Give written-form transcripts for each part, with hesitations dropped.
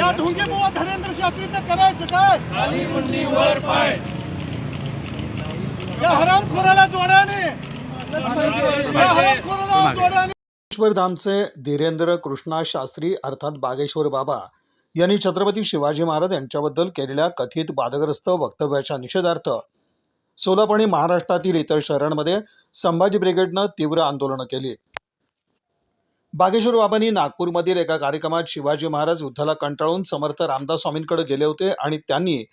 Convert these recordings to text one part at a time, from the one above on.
या ढोंगे बुवा धरेंद्र शास्त्रीचं करायचं काय? खाली मुंडी वर पाय. या हरामखोराला जोराने, या हरामखोराला जोराने. बागेश्वरधामचे धीरेंद्र कृष्णा शास्त्री अर्थात बागेश्वर बाबा यांनी छत्रपती शिवाजी महाराज यांच्याबद्दल केलेल्या कथित वादग्रस्त वक्तव्याच्या निषेधार्थ सोलापूर आणि महाराष्ट्रातील इतर शहरांमध्ये संभाजी ब्रिगेडनं तीव्र आंदोलनं केली. बागेश्वर बाबांनी नागपूरमधील एका कार्यक्रमात शिवाजी महाराज युद्धाला कंटाळून समर्थ रामदास स्वामींकडे गेले होते आणि त्यांनी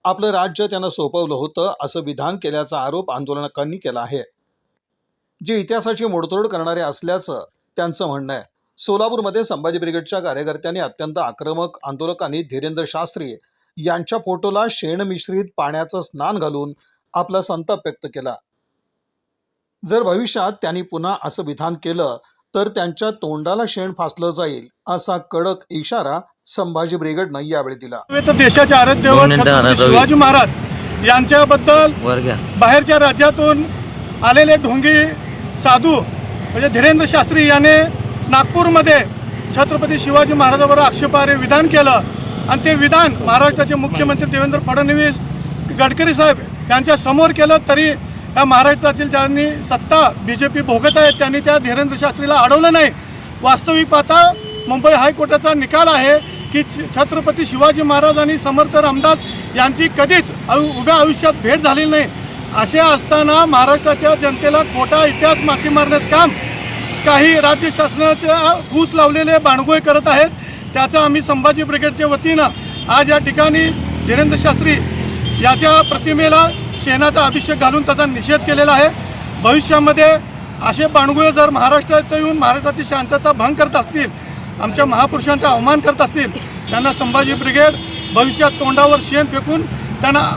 आपलं राज्य त्यांना सोपवलं होतं असं विधान केल्याचा आरोप आंदोलकांनी केला आहे, जे इतिहासाची मोडतोड करणारे असल्याचं त्यांचं म्हणणं आहे. सोलापूरमध्ये संभाजी ब्रिगेडच्या कार्यकर्त्यांनी अत्यंत आक्रमक आंदोलकांनी धीरेंद्र शास्त्री यांच्या फोटोला शेण मिश्रित पाण्याचं स्नान घालून आपला संताप व्यक्त केला. जर भविष्यात त्यांनी पुन्हा असं विधान केलं तर त्यांच्या तोंडाला शेण फासलं जाईल असा कडक इशारा संभाजी ब्रिगेडनं यावेळी दिला. देशाचे आराध्यदैवत छत्रपती शिवाजी महाराज यांच्याबद्दल बाहेरच्या राज्यातून आलेले ढोंगी साधू म्हणजे धीरेंद्र शास्त्री याने नागपूरमध्ये छत्रपती शिवाजी महाराजांवर आक्षेपार्ह विधान केलं आणि ते विधान महाराष्ट्राचे मुख्यमंत्री देवेंद्र फडणवीस गडकरी साहेब यांच्या समोर केलं. तरी या महाराष्ट्रातील ज्यांनी सत्ता BJP भोगत आहेत त्यांनी त्या धीरेंद्र शास्त्रीला अडवलं नाही. वास्तविक पाहता मुंबई हायकोर्टाचा निकाल आहे की छत्रपती शिवाजी महाराज आणि समर्थ रामदास यांची कधीच उभ्या आयुष्यात भेट झालेली नाही. असे असताना महाराष्ट्राच्या जनतेला खोटा इतिहास माती मारण्याचं काम काही राज्य शासनाच्या घूस लावलेले बाणगोय करत आहेत. त्याचा आम्ही संभाजी ब्रिगेडच्या वतीनं आज या ठिकाणी धीरेंद्र शास्त्री याच्या प्रतिमेला शेणाचा अभिषेक घालून त्याचा निषेध केलेला आहे. भविष्यामध्ये असे बाणगोय जर महाराष्ट्रात येऊन महाराष्ट्राची शांतता भंग करत असतील, आमच्या महापुरुषांचा अवमान करत असतील, त्यांना संभाजी ब्रिगेड भविष्यात तोंडावर शेण फेकून त्यांना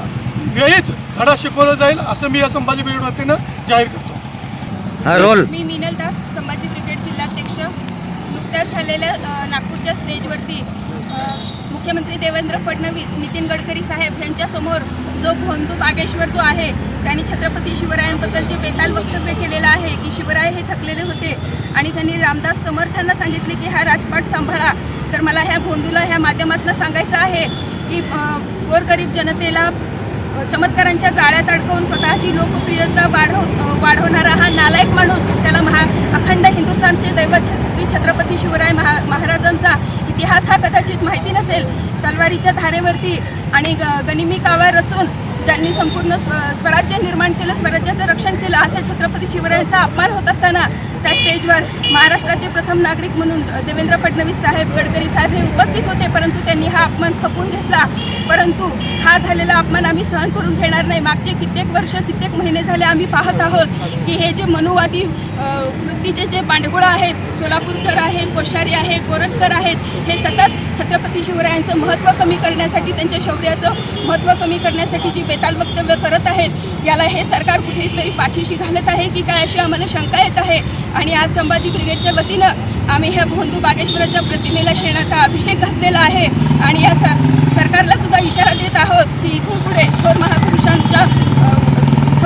वेळीच धडा शिकवला जाईल असं मी या संभाजी ब्रिगेड वतीनं जाहीर करतो. मी मिनल दास, संभाजी ब्रिगेड जिल्हाध्यक्ष. नुकत्याच झालेल्या नागपूरच्या स्टेजवरती मुख्यमंत्री देवेंद्र फडणवीस, नितीन गडकरी साहेब यांच्यासमोर जो भोंदू बागेश्वर जो आहे त्यांनी छत्रपती शिवरायांबद्दल जे बेताल वक्तव्य केलेलं आहे की शिवराय हे थकलेले होते आणि त्यांनी रामदास समर्थांना सांगितले की हा राजपाट सांभाळा. तर मला ह्या भोंदूला ह्या माध्यमातून सांगायचं आहे की गोरगरीब जनतेला चमत्कारांच्या जाळ्यात अडकवून स्वतःची लोकप्रियता वाढवणारा हा नालायक माणूस, त्याला अखंड हिंदुस्थानचे दैवत श्री छत्रपती शिवराय महाराजांचा इतिहास हा कदाचित माहिती नसेल. तलवारीच्या धारेवरती आणि गनिमी कावा रचून ज्यांनी संपूर्ण स्वराज्य निर्माण केलं, स्वराज्याचं रक्षण केलं, असे छत्रपती शिवरायांचा अपमान होत असताना त्या स्टेजवर महाराष्ट्राचे प्रथम नागरिक म्हणून देवेंद्र फडणवीस साहेब, गडकरी साहेब हे उपस्थित होते, परंतु त्यांनी हा अपमान खपवून घेतला. परंतु हा झालेला अपमान आम्ही सहन करून घेणार नाही. मागचे कित्येक वर्ष, कित्येक महिने झाले आम्ही पाहत आहोत की हे जे मनुवादी वृत्तीचे जे बांडगुळ आहेत, सोलापूरकर आहे, कोश्यारी आहे, कोरटकर आहेत, हे सतत छत्रपती शिवरायांचं महत्त्व कमी करण्यासाठी, त्यांच्या शौर्याचं महत्त्व कमी करण्यासाठी जी बेताल वक्तव्य करत आहेत, याला हे सरकार कुठेतरी पाठीशी घालत आहे की काय अशी आम्हाला शंका येत आहे. आणि आज संभाजी ब्रिगेडच्या वतीनं आम्ही ह्या भोंदू बागेश्वराच्या प्रतिमेला शेणाचा अभिषेक घातलेला आहे आणि या सरकारला सुद्धा इशारा देत आहोत की इथून पुढे थोर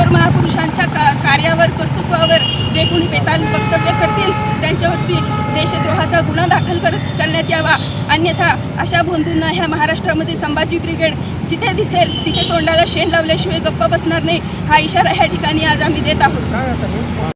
महापुरुषांच्या कार्यावर, कर्तृत्वावर जे कोणी बेताल वक्तव्य करतील त्यांच्यावरती देशद्रोहाचा गुन्हा दाखल करण्यात यावा. अन्यथा अशा भोंदूंना ह्या महाराष्ट्रामध्ये संभाजी ब्रिगेड जिथे दिसेल तिथे तोंडाला शेण लावल्याशिवाय गप्प बसणार नाही, हा इशारा ह्या ठिकाणी आज आम्ही देत आहोत.